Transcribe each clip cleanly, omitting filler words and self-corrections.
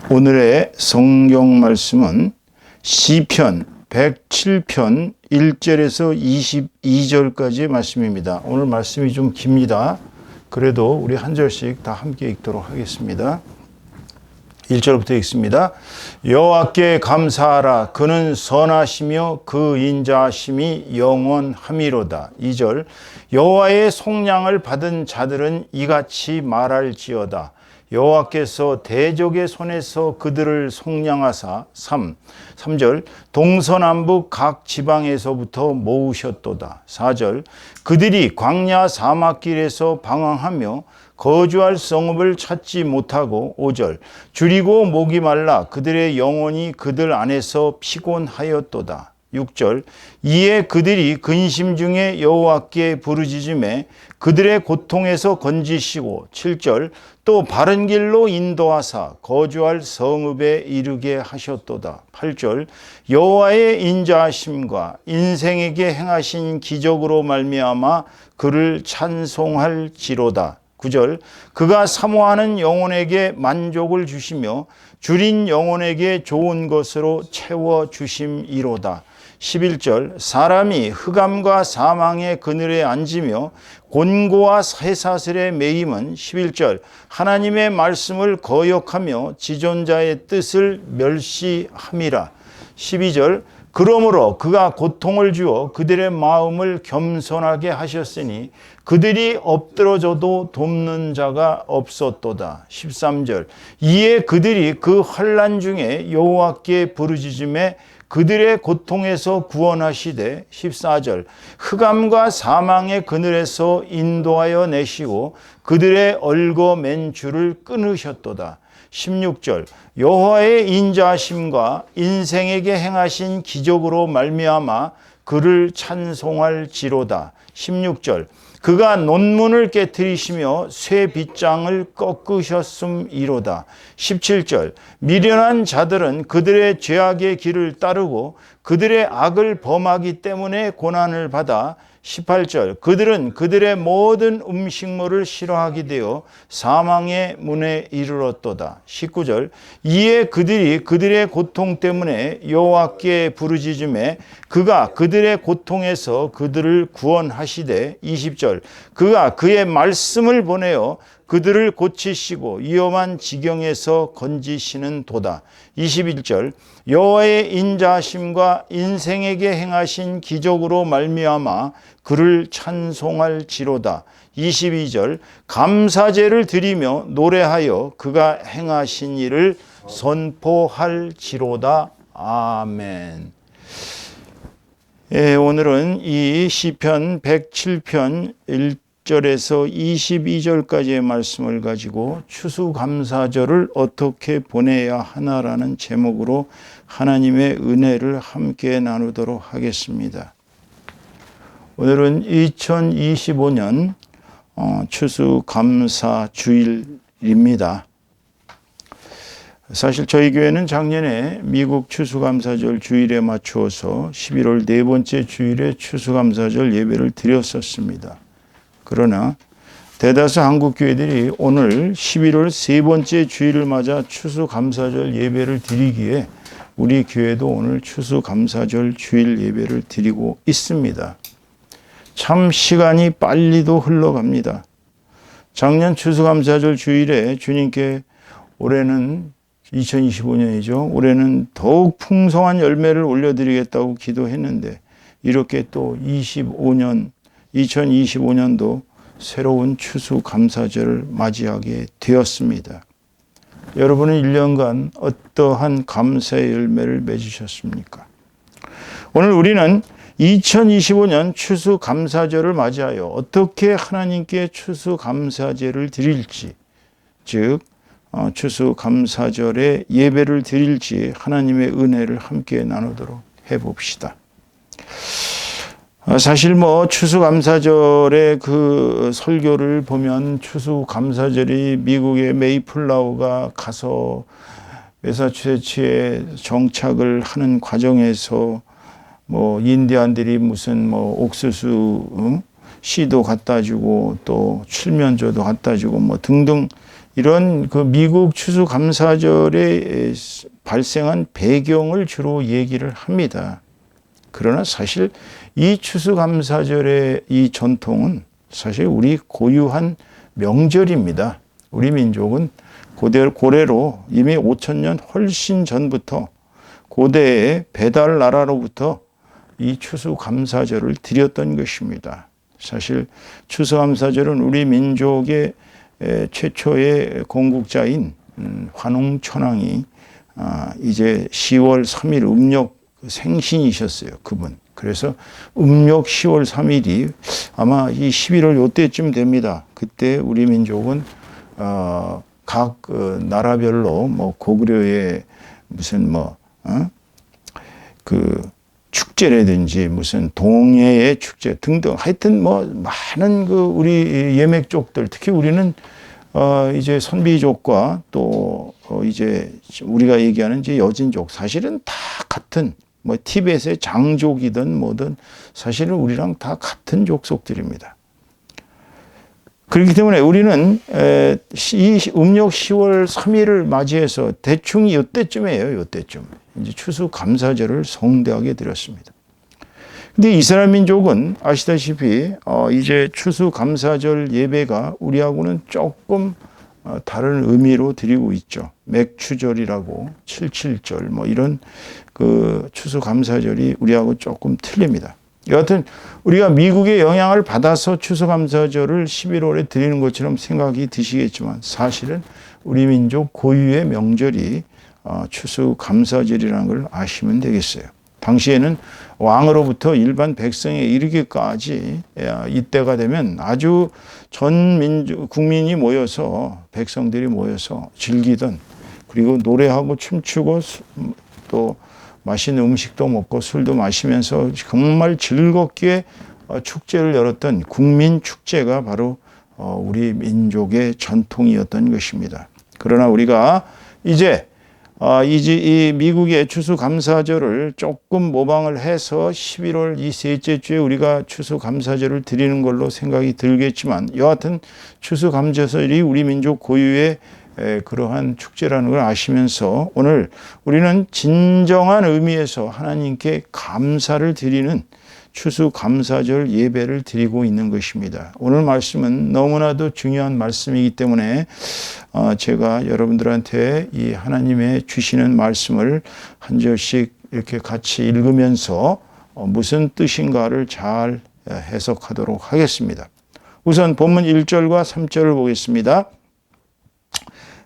오늘의 성경 말씀은 시편 107편 1절에서 22절까지의 말씀입니다. 오늘 말씀이 좀 깁니다. 그래도 우리 한 절씩 다 함께 읽도록 하겠습니다. 1절부터 읽습니다. 여호와께 감사하라. 그는 선하시며 그 인자하심이 영원함이로다. 2절 여호와의 속량을 받은 자들은 이같이 말할지어다. 여호와께서 대적의 손에서 그들을 속량하사 3절 동서남북 각 지방에서부터 모으셨도다. 4절 그들이 광야 사막길에서 방황하며 거주할 성읍을 찾지 못하고 5절 줄이고 목이 말라 그들의 영혼이 그들 안에서 피곤하였도다. 6절 이에 그들이 근심 중에 여호와께 부르짖음에 그들의 고통에서 건지시고 7절 또 바른 길로 인도하사 거주할 성읍에 이르게 하셨도다. 8절 여호와의 인자하심과 인생에게 행하신 기적으로 말미암아 그를 찬송할지로다. 9절 그가 사모하는 영혼에게 만족을 주시며 줄인 영혼에게 좋은 것으로 채워주심이로다. 11절 사람이 흑암과 사망의 그늘에 앉으며 곤고와 쇠사슬에 매임은 11절 하나님의 말씀을 거역하며 지존자의 뜻을 멸시함이라. 12절 그러므로 그가 고통을 주어 그들의 마음을 겸손하게 하셨으니 그들이 엎드러져도 돕는 자가 없었도다. 13절 이에 그들이 그 환난 중에 여호와께 부르짖음에 그들의 고통에서 구원하시되 14절 흑암과 사망의 그늘에서 인도하여 내시고 그들의 얽어 맨 줄을 끊으셨도다. 16절 여호와의 인자하심과 인생에게 행하신 기적으로 말미암아 그를 찬송할지로다. 16절 그가 논문을 깨뜨리시며 쇠 빗장을 꺾으셨음이로다. 17절 미련한 자들은 그들의 죄악의 길을 따르고 그들의 악을 범하기 때문에 고난을 받아 18절 그들은 그들의 모든 음식물을 싫어하게 되어 사망의 문에 이르렀도다. 19절 이에 그들이 그들의 고통 때문에 여호와께 부르짖음에 그가 그들의 고통에서 그들을 구원하시되 20절 그가 그의 말씀을 보내어 그들을 고치시고 위험한 지경에서 건지시는 도다. 21절 여호와의 인자하심과 인생에게 행하신 기적으로 말미암아 그를 찬송할지로다. 22절 감사제를 드리며 노래하여 그가 행하신 일을 선포할지로다. 아멘. 오늘은 이 시편 107편 1절에서 22절까지의 말씀을 가지고 추수감사절을 어떻게 보내야 하나라는 제목으로 하나님의 은혜를 함께 나누도록 하겠습니다. 오늘은 2025년 추수감사주일입니다. 사실 저희 교회는 작년에 미국 추수감사절 주일에 맞추어서 11월 네 번째 주일에 추수감사절 예배를 드렸었습니다. 그러나 대다수 한국 교회들이 오늘 11월 세 번째 주일을 맞아 추수감사절 예배를 드리기에 우리 교회도 오늘 추수감사절 주일 예배를 드리고 있습니다. 참 시간이 빨리도 흘러갑니다. 작년 추수감사절 주일에 주님께 올해는 2025년이죠. 올해는 더욱 풍성한 열매를 올려드리겠다고 기도했는데 이렇게 또 2025년도 새로운 추수감사절을 맞이하게 되었습니다. 여러분은 1년간 어떠한 감사의 열매를 맺으셨습니까? 오늘 우리는 2025년 추수감사절을 맞이하여 어떻게 하나님께 추수감사제를 드릴지, 즉 추수감사절에 예배를 드릴지 하나님의 은혜를 함께 나누도록 해봅시다. 사실 추수감사절의 그 설교를 보면 추수감사절이 미국의 메이플라워가 가서 매사추세츠에 정착을 하는 과정에서 인디안들이 무슨 옥수수 씨도 갖다 주고 또 칠면조도 갖다 주고 등등 이런 그 미국 추수감사절에 발생한 배경을 주로 얘기를 합니다. 그러나 사실 이 추수감사절의 이 전통은 사실 우리 고유한 명절입니다. 우리 민족은 고래로 이미 5,000년 훨씬 전부터 고대의 배달 나라로부터 이 추수감사절을 드렸던 것입니다. 사실 추수감사절은 우리 민족의 최초의 건국자인 환웅천왕이 이제 10월 3일 음력 생신이셨어요. 그분. 그래서 음력 10월 3일이 아마 이 11월 요때쯤 됩니다. 그때 우리 민족은 각 나라별로 뭐 고구려의 무슨 그 축제라든지 무슨 동해의 축제 등등 하여튼 뭐 많은 그 우리 예맥족들 특히 우리는 이제 선비족과 또 이제 우리가 얘기하는 이제 여진족 사실은 다 같은 뭐 티벳의 장족이든 뭐든 사실은 우리랑 다 같은 족속들입니다. 그렇기 때문에 우리는 이 음력 10월 3일을 맞이해서 대충 이때쯤이에요. 이때쯤 이제 추수감사절을 성대하게 드렸습니다. 근데 이스라엘 민족은 아시다시피 이제 추수감사절 예배가 우리하고는 조금 다른 의미로 드리고 있죠. 맥추절이라고 77절 뭐 이런 그 추수감사절이 우리하고 조금 틀립니다. 여하튼 우리가 미국의 영향을 받아서 추수감사절을 11월에 드리는 것처럼 생각이 드시겠지만 사실은 우리 민족 고유의 명절이 추수감사절이라는 걸 아시면 되겠어요. 당시에는 왕으로부터 일반 백성에 이르기까지 이때가 되면 아주 전 민족 국민이 모여서 백성들이 모여서 즐기던 그리고 노래하고 춤추고 또 맛있는 음식도 먹고 술도 마시면서 정말 즐겁게 축제를 열었던 국민 축제가 바로 우리 민족의 전통이었던 것입니다. 그러나 우리가 이제 이 미국의 추수감사절을 조금 모방을 해서 11월 이 셋째 주에 우리가 추수감사절을 드리는 걸로 생각이 들겠지만 여하튼 추수감사절이 우리 민족 고유의 그러한 축제라는 걸 아시면서 오늘 우리는 진정한 의미에서 하나님께 감사를 드리는 추수감사절 예배를 드리고 있는 것입니다. 오늘 말씀은 너무나도 중요한 말씀이기 때문에 제가 여러분들한테 이 하나님의 주시는 말씀을 한 절씩 이렇게 같이 읽으면서 무슨 뜻인가를 잘 해석하도록 하겠습니다. 우선 본문 1절과 3절을 보겠습니다.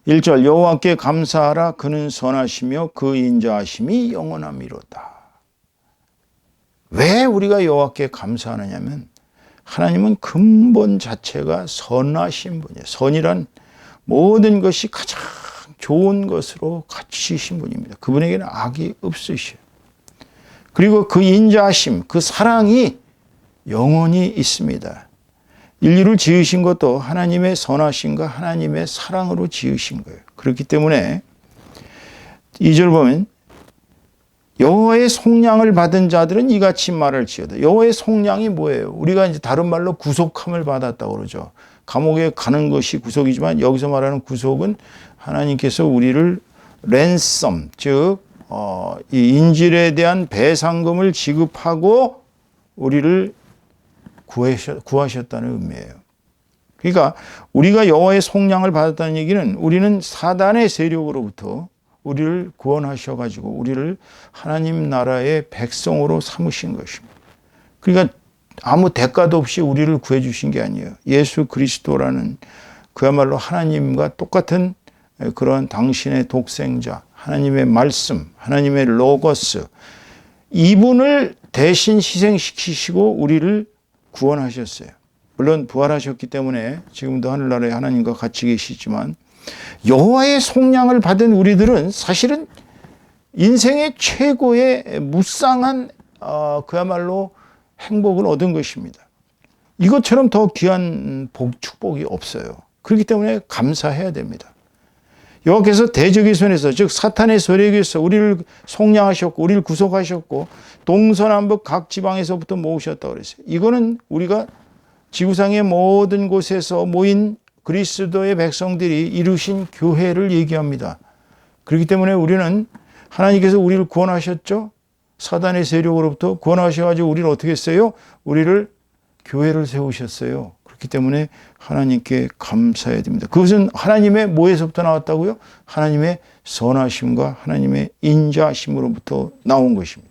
1절 여호와께 감사하라 그는 선하시며 그 인자하심이 영원함이로다. 왜 우리가 여호와께 감사하느냐면 하나님은 근본 자체가 선하신 분이에요. 선이란 모든 것이 가장 좋은 것으로 갖추신 분입니다. 그분에게는 악이 없으셔요. 그리고 그 인자하심, 그 사랑이 영원히 있습니다. 인류를 지으신 것도 하나님의 선하심과 하나님의 사랑으로 지으신 거예요. 그렇기 때문에 2절 보면 여호와의 속량을 받은 자들은 이같이 말을 지어다. 여호와의 속량이 뭐예요? 우리가 이제 다른 말로 구속함을 받았다고 그러죠. 감옥에 가는 것이 구속이지만 여기서 말하는 구속은 하나님께서 우리를 랜섬, 즉 이 인질에 대한 배상금을 지급하고 우리를 구하셨다는 의미예요. 그러니까 우리가 여호와의 속량을 받았다는 얘기는 우리는 사단의 세력으로부터 우리를 구원하셔가지고 우리를 하나님 나라의 백성으로 삼으신 것입니다. 그러니까 아무 대가도 없이 우리를 구해주신 게 아니에요. 예수 그리스도라는 그야말로 하나님과 똑같은 그러한 당신의 독생자, 하나님의 말씀, 하나님의 로고스, 이분을 대신 희생시키시고 우리를 구원하셨어요. 물론 부활하셨기 때문에 지금도 하늘나라에 하나님과 같이 계시지만 여호와의 속량을 받은 우리들은 사실은 인생의 최고의 무쌍한 그야말로 행복을 얻은 것입니다. 이것처럼 더 귀한 축복이 없어요. 그렇기 때문에 감사해야 됩니다. 여호와께서 대적의 손에서 즉 사탄의 세력에서 우리를 속량하셨고 우리를 구속하셨고 동서남북 각 지방에서부터 모으셨다고 그랬어요. 이거는 우리가 지구상의 모든 곳에서 모인 그리스도의 백성들이 이루신 교회를 얘기합니다. 그렇기 때문에 우리는 하나님께서 우리를 구원하셨죠. 사단의 세력으로부터 구원하셔가지고 우리를 어떻게 했어요? 우리를 교회를 세우셨어요. 그렇기 때문에 하나님께 감사해야 됩니다. 그것은 하나님의 뭐에서부터 나왔다고요? 하나님의 선하심과 하나님의 인자하심으로부터 나온 것입니다.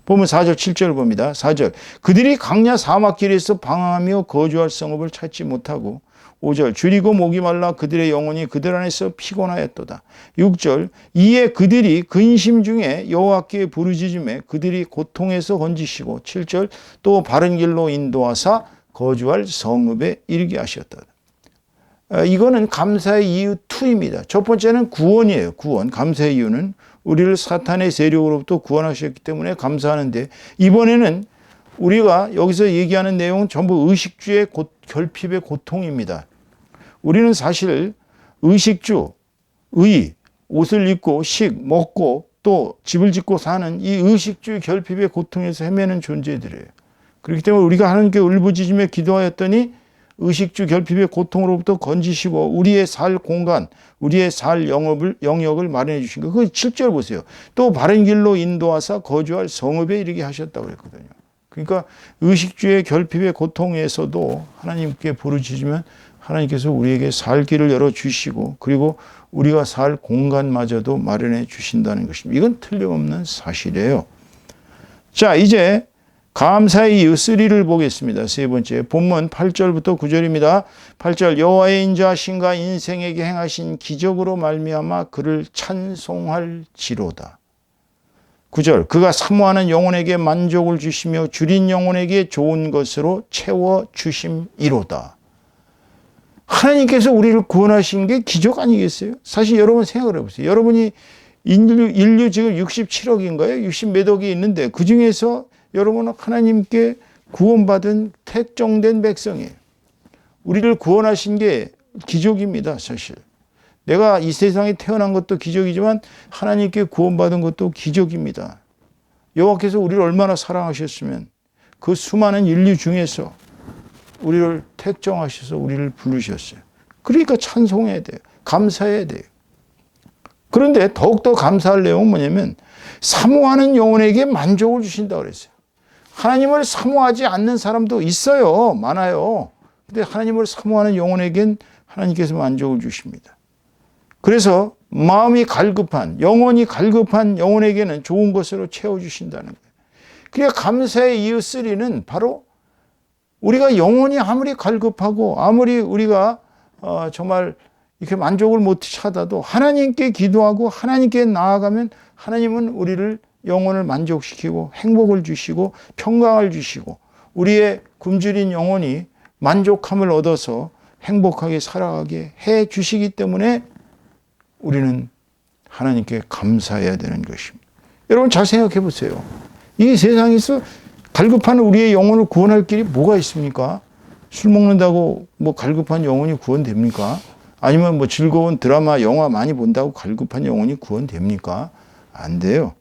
보면 4절 7절을 봅니다. 4절 그들이 강야 사막길에서 방황하며 거주할 성읍을 찾지 못하고 5절 줄이고 목이 말라 그들의 영혼이 그들 안에서 피곤하였도다. 6절 이에 그들이 근심 중에 여호와께 부르짖음에 그들이 고통에서 건지시고 7절 또 바른 길로 인도하사 거주할 성읍에 이르게 하셨다. 이거는 감사의 이유 2입니다. 첫 번째는 구원이에요. 구원. 감사의 이유는 우리를 사탄의 세력으로부터 구원하셨기 때문에 감사하는데, 이번에는 우리가 여기서 얘기하는 내용은 전부 의식주의 결핍의 고통입니다. 우리는 사실 의식주, 옷을 입고 먹고 또 집을 짓고 사는 이 의식주의 결핍의 고통에서 헤매는 존재들이에요. 그렇기 때문에 우리가 하나님께 울부짖으며 기도하였더니 의식주 결핍의 고통으로부터 건지시고 우리의 살 공간, 우리의 살 영역을 마련해 주신 거. 그 7절 보세요. 또 바른 길로 인도하사 거주할 성읍에 이르게 하셨다고 그랬거든요. 그러니까 의식주의 결핍의 고통에서도 하나님께 부르짖으면 하나님께서 우리에게 살 길을 열어주시고 그리고 우리가 살 공간마저도 마련해 주신다는 것입니다. 이건 틀림없는 사실이에요. 자, 이제 감사의 이유 3를 보겠습니다. 세 번째, 본문 8절부터 9절입니다. 8절 여호와의 인자하심과 인생에게 행하신 기적으로 말미암아 그를 찬송할지로다. 9절 그가 사모하는 영혼에게 만족을 주시며 줄인 영혼에게 좋은 것으로 채워주심이로다. 하나님께서 우리를 구원하신 게 기적 아니겠어요? 사실 여러분 생각을 해보세요. 여러분이 인류 지금 67억인가요? 60몇 억이 있는데 그 중에서 여러분은 하나님께 구원받은 택정된 백성이에요. 우리를 구원하신 게 기적입니다. 사실 내가 이 세상에 태어난 것도 기적이지만 하나님께 구원받은 것도 기적입니다. 여호와께서 우리를 얼마나 사랑하셨으면 그 수많은 인류 중에서 우리를 택정하셔서 우리를 부르셨어요. 그러니까 찬송해야 돼요. 감사해야 돼요. 그런데 더욱더 감사할 내용은 뭐냐면 사모하는 영혼에게 만족을 주신다고 그랬어요. 하나님을 사모하지 않는 사람도 있어요. 많아요. 근데 하나님을 사모하는 영혼에겐 하나님께서 만족을 주십니다. 그래서 마음이 갈급한, 영혼이 갈급한 영혼에게는 좋은 것으로 채워주신다는 거예요. 그러니까 감사의 이유 3는 바로 우리가 영혼이 아무리 갈급하고 아무리 우리가 정말 이렇게 만족을 못 찾아도 하나님께 기도하고 하나님께 나아가면 하나님은 우리를 영혼을 만족시키고 행복을 주시고 평강을 주시고 우리의 굶주린 영혼이 만족함을 얻어서 행복하게 살아가게 해 주시기 때문에 우리는 하나님께 감사해야 되는 것입니다. 여러분 잘 생각해 보세요. 이 세상에서 갈급한 우리의 영혼을 구원할 길이 뭐가 있습니까? 술 먹는다고 뭐 갈급한 영혼이 구원됩니까? 아니면 뭐 즐거운 드라마, 영화 많이 본다고 갈급한 영혼이 구원됩니까? 안 돼요.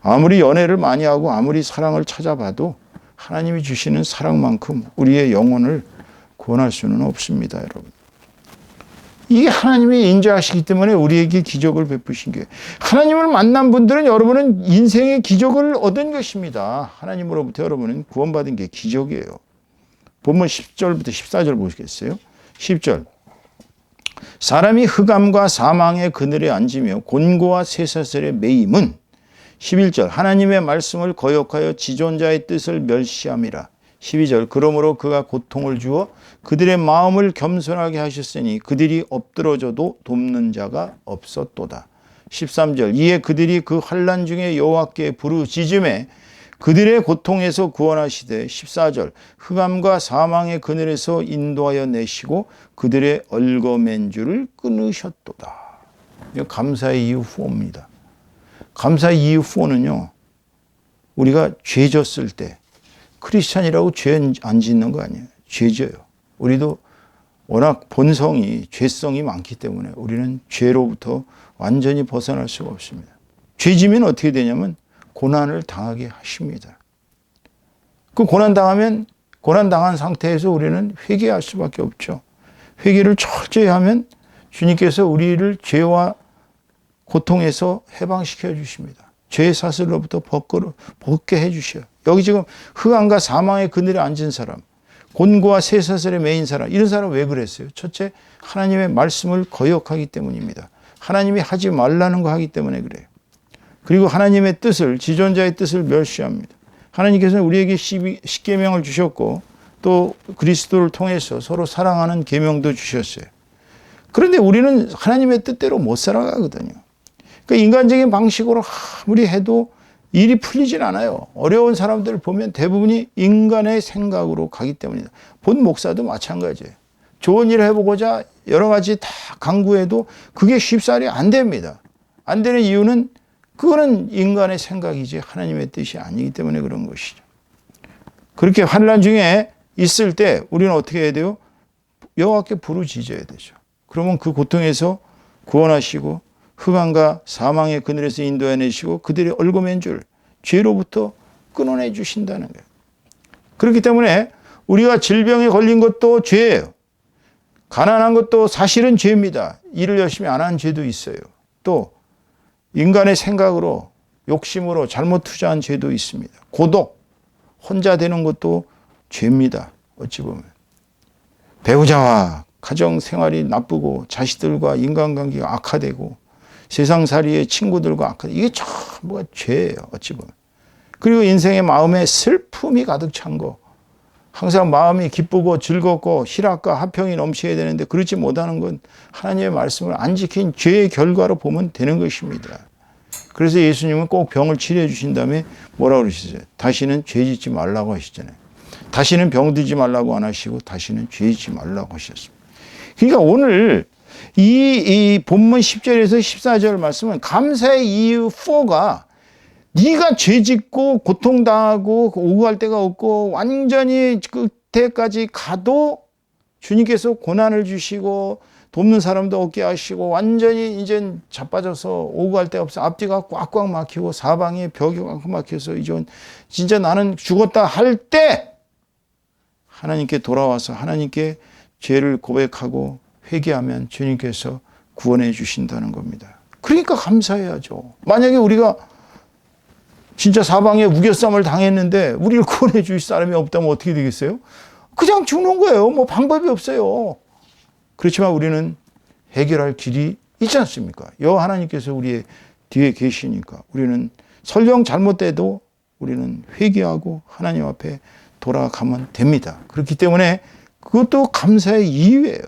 아무리 연애를 많이 하고 아무리 사랑을 찾아봐도 하나님이 주시는 사랑만큼 우리의 영혼을 구원할 수는 없습니다, 여러분. 이게 하나님이 인자하시기 때문에 우리에게 기적을 베푸신 거예요. 하나님을 만난 분들은 여러분은 인생의 기적을 얻은 것입니다. 하나님으로부터 여러분은 구원받은 게 기적이에요. 본문 10절부터 14절 보시겠어요? 10절 사람이 흑암과 사망의 그늘에 앉으며 곤고와 쇠사슬에 매임은 11절 하나님의 말씀을 거역하여 지존자의 뜻을 멸시함이라. 12절 그러므로 그가 고통을 주어 그들의 마음을 겸손하게 하셨으니 그들이 엎드러져도 돕는 자가 없었도다. 13절 이에 그들이 그 환난 중에 여호와께 부르짖음에 그들의 고통에서 구원하시되 14절 흑암과 사망의 그늘에서 인도하여 내시고 그들의 얽어맨 줄을 끊으셨도다. 이거 감사의 이유 4입니다. 감사의 이유 4는요. 우리가 죄 졌을 때 크리스찬이라고 죄 안 짓는 거 아니에요. 죄 져요. 우리도 워낙 본성이 죄성이 많기 때문에 우리는 죄로부터 완전히 벗어날 수가 없습니다. 죄 지면 어떻게 되냐면 고난을 당하게 하십니다. 그 고난 당한 상태에서 우리는 회개할 수밖에 없죠. 회개를 철저히 하면 주님께서 우리를 죄와 고통에서 해방시켜 주십니다. 죄의 사슬로부터 벗게 해 주셔요. 여기 지금 흑암과 사망의 그늘에 앉은 사람, 곤고와 쇠사슬에 매인 사람, 이런 사람 왜 그랬어요? 첫째, 하나님의 말씀을 거역하기 때문입니다. 하나님이 하지 말라는 거 하기 때문에 그래요. 그리고 하나님의 뜻을, 지존자의 뜻을 멸시합니다. 하나님께서는 우리에게 십계명을 주셨고 또 그리스도를 통해서 서로 사랑하는 계명도 주셨어요. 그런데 우리는 하나님의 뜻대로 못 살아가거든요. 그러니까 인간적인 방식으로 아무리 해도 일이 풀리진 않아요. 어려운 사람들을 보면 대부분이 인간의 생각으로 가기 때문이다. 본 목사도 마찬가지예요. 좋은 일을 해보고자 여러 가지 다 강구해도 그게 쉽사리 안 됩니다. 안 되는 이유는 그거는 인간의 생각이지 하나님의 뜻이 아니기 때문에 그런 것이죠. 그렇게 환난 중에 있을 때 우리는 어떻게 해야 돼요? 여호와께 부르짖어야 되죠. 그러면 그 고통에서 구원하시고 흑암과 사망의 그늘에서 인도해내시고 그들의 얽어맨 줄 죄로부터 끊어내 주신다는 거예요. 그렇기 때문에 우리가 질병에 걸린 것도 죄예요. 가난한 것도 사실은 죄입니다. 일을 열심히 안 한 죄도 있어요. 또 인간의 생각으로 욕심으로 잘못 투자한 죄도 있습니다. 고독, 혼자 되는 것도 죄입니다. 어찌 보면 배우자와 가정 생활이 나쁘고 자식들과 인간관계가 악화되고 세상살이의 친구들과 악화되고 이게 전부가 죄예요. 어찌 보면. 그리고 인생의 마음에 슬픔이 가득 찬 거, 항상 마음이 기쁘고 즐겁고 희락과 화평이 넘쳐야 되는데 그렇지 못하는 건 하나님의 말씀을 안 지킨 죄의 결과로 보면 되는 것입니다. 그래서 예수님은 꼭 병을 치료해 주신 다음에 뭐라고 그러셨어요? 다시는 죄 짓지 말라고 하시잖아요. 다시는 병들지 말라고 안 하시고 다시는 죄 짓지 말라고 하셨습니다. 그러니까 오늘 이 본문 10절에서 14절 말씀은 감사의 이유 4가 네가 죄 짓고 고통당하고 오고 갈 데가 없고 완전히 끝에까지 가도 주님께서 고난을 주시고 돕는 사람도 없게 하시고 완전히 이제 자빠져서 오고 갈 데가 없어 앞뒤가 꽉꽉 막히고 사방에 벽이 꽉꽉 막혀서 이제 진짜 나는 죽었다 할 때 하나님께 돌아와서 하나님께 죄를 고백하고 회개하면 주님께서 구원해 주신다는 겁니다. 그러니까 감사해야죠. 만약에 우리가 진짜 사방에 우겨쌈을 당했는데 우리를 구원해 주실 사람이 없다면 어떻게 되겠어요? 그냥 죽는 거예요. 뭐 방법이 없어요. 그렇지만 우리는 해결할 길이 있지 않습니까? 여호와 하나님께서 우리의 뒤에 계시니까 우리는 설령 잘못돼도 우리는 회개하고 하나님 앞에 돌아가면 됩니다. 그렇기 때문에 그것도 감사의 이유예요.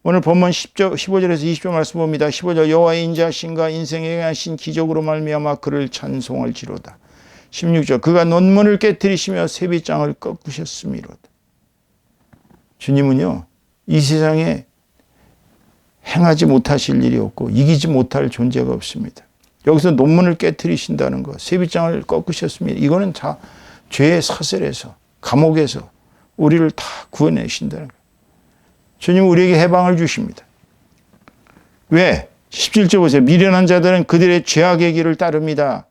오늘 본문 15절에서 20절 말씀 봅니다. 15절 여호와의 인자하심과 인생에 하신 기적으로 말미암아 그를 찬송할지로다. 16절 그가 논문을 깨뜨리시며 세비장을 꺾으셨음이로다. 주님은요 이 세상에 행하지 못하실 일이 없고 이기지 못할 존재가 없습니다. 여기서 논문을 깨뜨리신다는 것, 세비장을 꺾으셨습니다. 이거는 다 죄의 사슬에서 감옥에서 우리를 다 구원내신다는 거예요. 주님은 우리에게 해방을 주십니다. 왜? 17절 보세요. 미련한 자들은 그들의 죄악의 길을 따릅니다.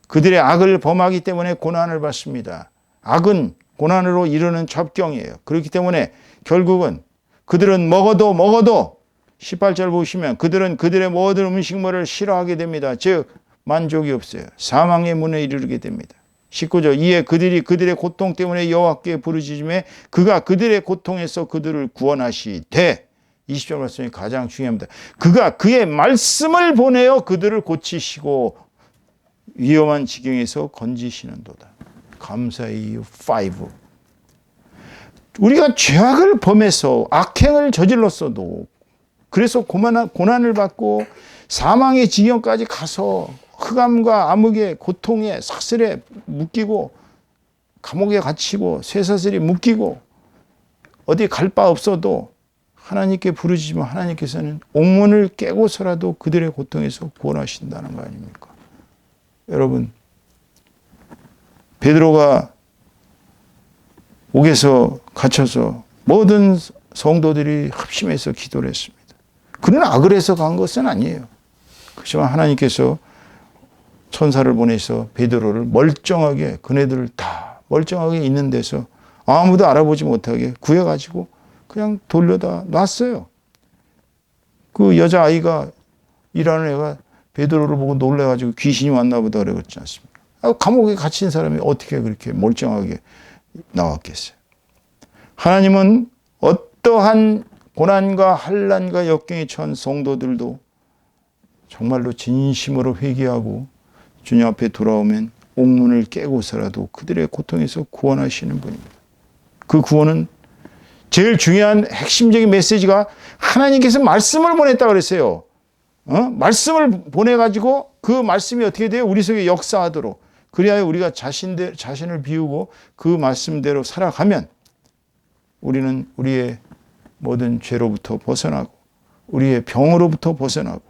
그들의 악을 범하기 때문에 고난을 받습니다. 악은 고난으로 이르는 접경이에요. 그렇기 때문에 결국은 그들은 먹어도 18절 보시면 그들은 그들의 모든 음식물을 싫어하게 됩니다. 즉 만족이 없어요. 사망의 문에 이르게 됩니다. 19절 이에 그들이 그들의 고통 때문에 여호와께 부르짖음에 그가 그들의 고통에서 그들을 구원하시되 20절 말씀이 가장 중요합니다. 그가 그의 말씀을 보내어 그들을 고치시고 위험한 지경에서 건지시는도다. 감사의 이유 5. 우리가 죄악을 범해서 악행을 저질렀어도 그래서 고난을 받고 사망의 지경까지 가서 흑암과 암흑의 고통에 사슬에 묶이고 감옥에 갇히고 쇠사슬이 묶이고 어디 갈 바 없어도 하나님께 부르짖으면 하나님께서는 옥문을 깨고서라도 그들의 고통에서 구원하신다는 거 아닙니까? 여러분 베드로가 옥에서 갇혀서 모든 성도들이 합심해서 기도를 했습니다. 그는 악을 해서 간 것은 아니에요. 그렇지만 하나님께서 천사를 보내서 베드로를 멀쩡하게 그네들을 다 멀쩡하게 있는 데서 아무도 알아보지 못하게 구해가지고 그냥 돌려다 놨어요. 그 여자아이가 일하는 애가 베드로를 보고 놀래가지고 귀신이 왔나 보다 그랬지 않습니까? 감옥에 갇힌 사람이 어떻게 그렇게 멀쩡하게 나왔겠어요? 하나님은 어떠한 고난과 환난과 역경에 처한 성도들도 정말로 진심으로 회개하고 주님 앞에 돌아오면 옥문을 깨고서라도 그들의 고통에서 구원하시는 분입니다. 그 구원은 제일 중요한 핵심적인 메시지가 하나님께서 말씀을 보냈다고 그랬어요. 말씀을 보내가지고 그 말씀이 어떻게 돼요? 우리 속에 역사하도록. 그리하여 우리가 자신을 비우고 그 말씀대로 살아가면 우리는 우리의 모든 죄로부터 벗어나고 우리의 병으로부터 벗어나고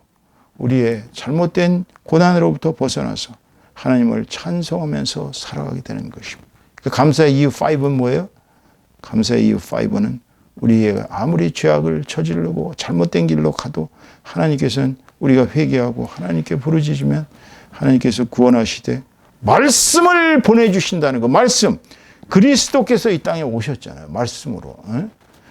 우리의 잘못된 고난으로부터 벗어나서 하나님을 찬송하면서 살아가게 되는 것입니다. 감사의 이유 5는 뭐예요? 감사의 이유 5는 우리가 아무리 죄악을 저지르고 잘못된 길로 가도 하나님께서는 우리가 회개하고 하나님께 부르짖으면 하나님께서 구원하시되 말씀을 보내주신다는 거. 말씀. 그리스도께서 이 땅에 오셨잖아요. 말씀으로.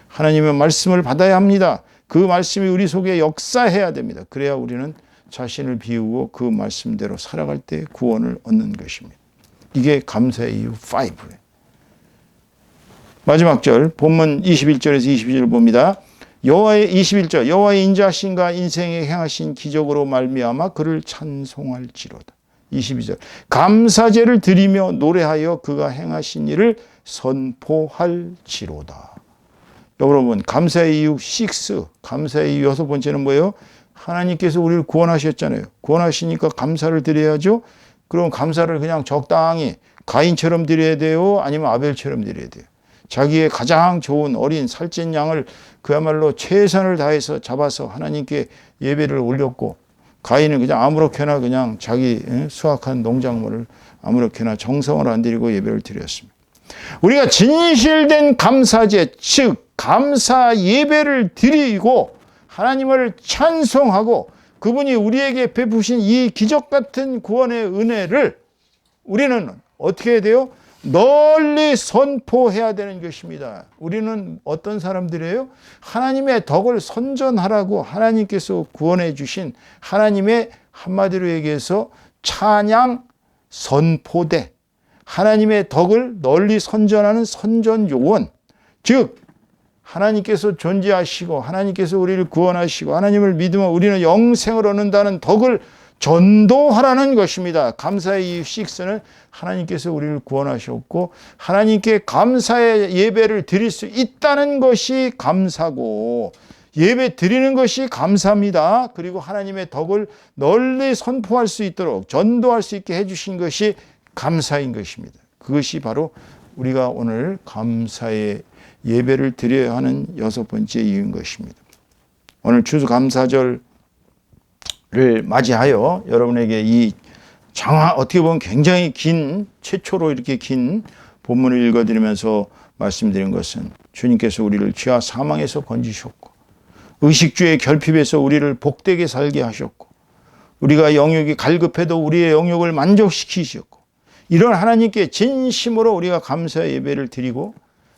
하나님의 말씀을 받아야 합니다. 그 말씀이 우리 속에 역사해야 됩니다. 그래야 우리는 자신을 비우고 그 말씀대로 살아갈 때 구원을 얻는 것입니다. 이게 감사의 이유 5예요. 마지막 절 본문 21절에서 22절 봅니다. 여호와의 21절 여호와의 인자하심과 인생에 행하신 기적으로 말미암아 그를 찬송할지로다. 22절 감사제를 드리며 노래하여 그가 행하신 일을 선포할지로다. 여러분 감사의 이유 6 감사의 이유 6번째는 뭐예요? 하나님께서 우리를 구원하셨잖아요. 구원하시니까 감사를 드려야죠. 그럼 감사를 그냥 적당히 가인처럼 드려야 돼요? 아니면 아벨처럼 드려야 돼요? 자기의 가장 좋은 어린 살찐 양을 그야말로 최선을 다해서 잡아서 하나님께 예배를 올렸고 가인은 그냥 아무렇게나 그냥 자기 수확한 농작물을 아무렇게나 정성을 안 드리고 예배를 드렸습니다. 우리가 진실된 감사제 즉 감사 예배를 드리고 하나님을 찬송하고 그분이 우리에게 베푸신 이 기적 같은 구원의 은혜를 우리는 어떻게 해야 돼요? 널리 선포해야 되는 것입니다. 우리는 어떤 사람들이에요? 하나님의 덕을 선전하라고 하나님께서 구원해 주신 하나님의 한마디로 얘기해서 찬양 선포대, 하나님의 덕을 널리 선전하는 선전요원, 즉 하나님께서 존재하시고 하나님께서 우리를 구원하시고 하나님을 믿으면 우리는 영생을 얻는다는 덕을 전도하라는 것입니다. 감사의 이유 6는 하나님께서 우리를 구원하셨고 하나님께 감사의 예배를 드릴 수 있다는 것이 감사고 예배 드리는 것이 감사입니다. 그리고 하나님의 덕을 널리 선포할 수 있도록 전도할 수 있게 해주신 것이 감사인 것입니다. 그것이 바로 우리가 오늘 감사의 예배를 드려야 하는 6번째 이유인 것입니다. 오늘 추수감사절을 맞이하여 여러분에게 이 어떻게 보면 굉장히 긴 최초로 이렇게 긴 본문을 읽어드리면서 말씀드린 것은 주님께서 우리를 죄와 사망에서 건지셨고 의식주의 결핍에서 우리를 복되게 살게 하셨고 우리가 영역이 갈급해도 우리의 영역을 만족시키셨고 이런 하나님께 진심으로 우리가 감사의 예배를 드리고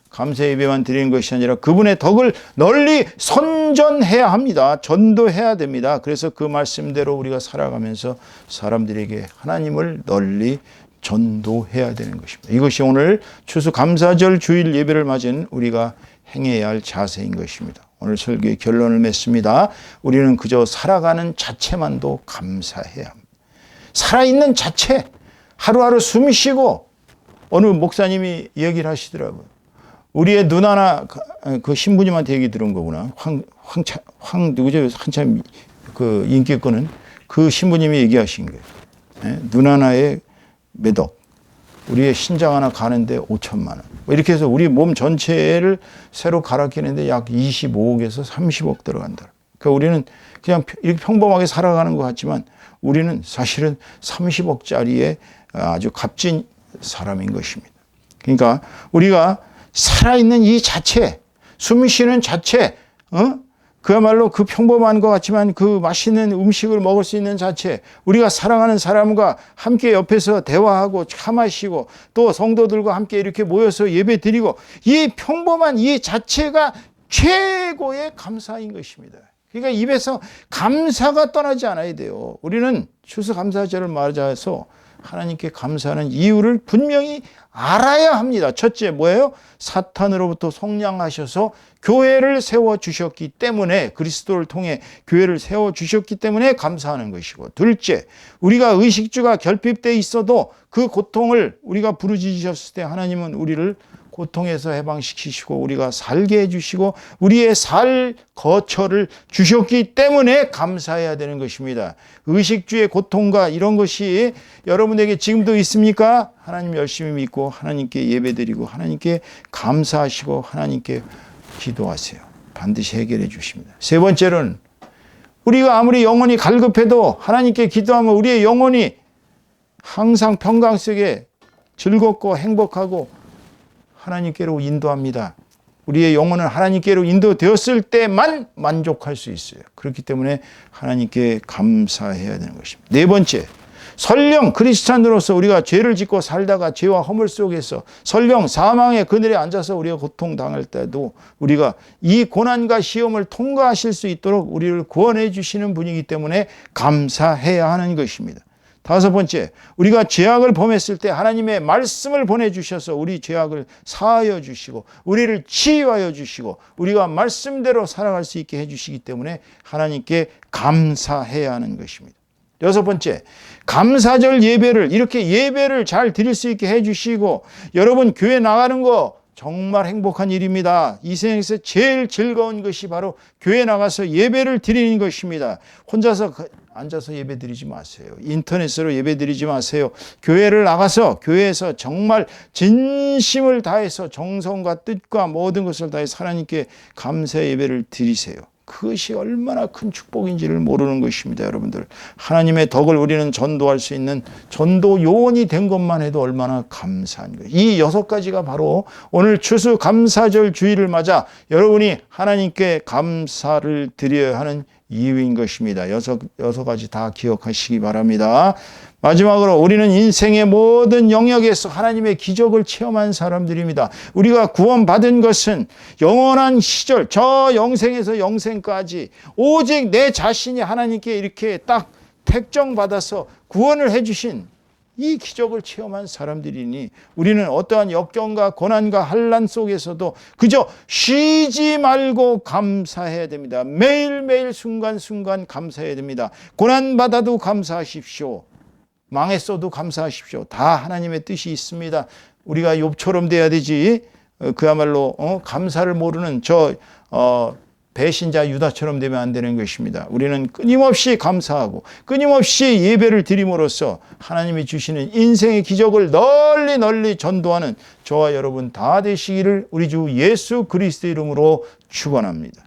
감사 예배만 드리는 것이 아니라 그분의 덕을 널리 선전해야 합니다. 전도해야 됩니다. 그래서 그 말씀대로 우리가 살아가면서 사람들에게 하나님을 널리 전도해야 되는 것입니다. 이것이 오늘 추수감사절 주일 예배를 맞은 우리가 행해야 할 자세인 것입니다. 오늘 설교의 결론을 맺습니다. 우리는 그저 살아가는 자체만도 감사해야 합니다. 살아있는 자체, 하루하루 숨 쉬고 어느 목사님이 얘기를 하시더라고요. 우리의 눈 하나 그 신부님한테 얘기 들은 거구나. 누구죠? 한참 그 인기권은 그 신부님이 얘기하신 거예요. 눈 하나에 몇 억. 우리의 신장 하나 가는데 5천만 원. 이렇게 해서 우리 몸 전체를 새로 갈아 끼는데 약 25억에서 30억 들어간다. 그러니까 우리는 그냥 이렇게 평범하게 살아가는 것 같지만 우리는 사실은 30억짜리의 아주 값진 사람인 것입니다. 그러니까 우리가 살아있는 이 자체, 숨 쉬는 자체, 그야말로 그 평범한 것 같지만 그 맛있는 음식을 먹을 수 있는 자체, 우리가 사랑하는 사람과 함께 옆에서 대화하고 차 마시고 또 성도들과 함께 이렇게 모여서 예배 드리고 이 평범한 이 자체가 최고의 감사인 것입니다. 그러니까 입에서 감사가 떠나지 않아야 돼요. 우리는 추수감사절을 맞아서 하나님께 감사하는 이유를 분명히 알아야 합니다. 첫째 뭐예요? 사탄으로부터 속량하셔서 교회를 세워주셨기 때문에, 그리스도를 통해 교회를 세워주셨기 때문에 감사하는 것이고, 둘째, 우리가 의식주가 결핍되어 있어도 그 고통을 우리가 부르짖으셨을 때 하나님은 우리를 고통에서 해방시키시고 우리가 살게 해주시고 우리의 살 거처를 주셨기 때문에 감사해야 되는 것입니다. 의식주의 고통과 이런 것이 여러분에게 지금도 있습니까? 하나님 열심히 믿고 하나님께 예배드리고 하나님께 감사하시고 하나님께 기도하세요. 반드시 해결해 주십니다. 세 번째로는 우리가 아무리 영혼이 갈급해도 하나님께 기도하면 우리의 영혼이 항상 평강 속에 즐겁고 행복하고 하나님께로 인도합니다. 우리의 영혼은 하나님께로 인도되었을 때만 만족할 수 있어요. 그렇기 때문에 하나님께 감사해야 되는 것입니다. 네 번째, 설령 크리스찬으로서 우리가 죄를 짓고 살다가 죄와 허물 속에서 설령 사망의 그늘에 앉아서 우리가 고통당할 때도 우리가 이 고난과 시험을 통과하실 수 있도록 우리를 구원해 주시는 분이기 때문에 감사해야 하는 것입니다. 다섯 번째, 우리가 죄악을 범했을 때 하나님의 말씀을 보내주셔서 우리 죄악을 사하여 주시고 우리를 치유하여 주시고 우리가 말씀대로 살아갈 수 있게 해주시기 때문에 하나님께 감사해야 하는 것입니다. 여섯 번째, 감사절 예배를 이렇게 예배를 잘 드릴 수 있게 해주시고, 여러분 교회 나가는 거 정말 행복한 일입니다. 이 세상에서 제일 즐거운 것이 바로 교회 나가서 예배를 드리는 것입니다. 혼자서 앉아서 예배 드리지 마세요. 인터넷으로 예배 드리지 마세요. 교회를 나가서 교회에서 정말 진심을 다해서 정성과 뜻과 모든 것을 다해서 하나님께 감사 예배를 드리세요. 그것이 얼마나 큰 축복인지를 모르는 것입니다. 여러분들, 하나님의 덕을 우리는 전도할 수 있는 전도 요원이 된 것만 해도 얼마나 감사한 거예요. 이 여섯 가지가 바로 오늘 추수감사절 주일을 맞아 여러분이 하나님께 감사를 드려야 하는 이유인 것입니다. 여섯 가지 다 기억하시기 바랍니다. 마지막으로 우리는 인생의 모든 영역에서 하나님의 기적을 체험한 사람들입니다. 우리가 구원받은 것은 영원한 시절, 저 영생에서 영생까지 오직 내 자신이 하나님께 이렇게 딱 택정받아서 구원을 해주신 이 기적을 체험한 사람들이니 우리는 어떠한 역경과 고난과 환난 속에서도 그저 쉬지 말고 감사해야 됩니다. 매일매일 순간순간 감사해야 됩니다. 고난받아도 감사하십시오. 망했어도 감사하십시오. 다 하나님의 뜻이 있습니다. 우리가 욥처럼 돼야 되지, 그야말로 감사를 모르는 배신자 유다처럼 되면 안 되는 것입니다. 우리는 끊임없이 감사하고 끊임없이 예배를 드림으로써 하나님이 주시는 인생의 기적을 널리 전도하는 저와 여러분 다 되시기를 우리 주 예수 그리스도 이름으로 축원합니다.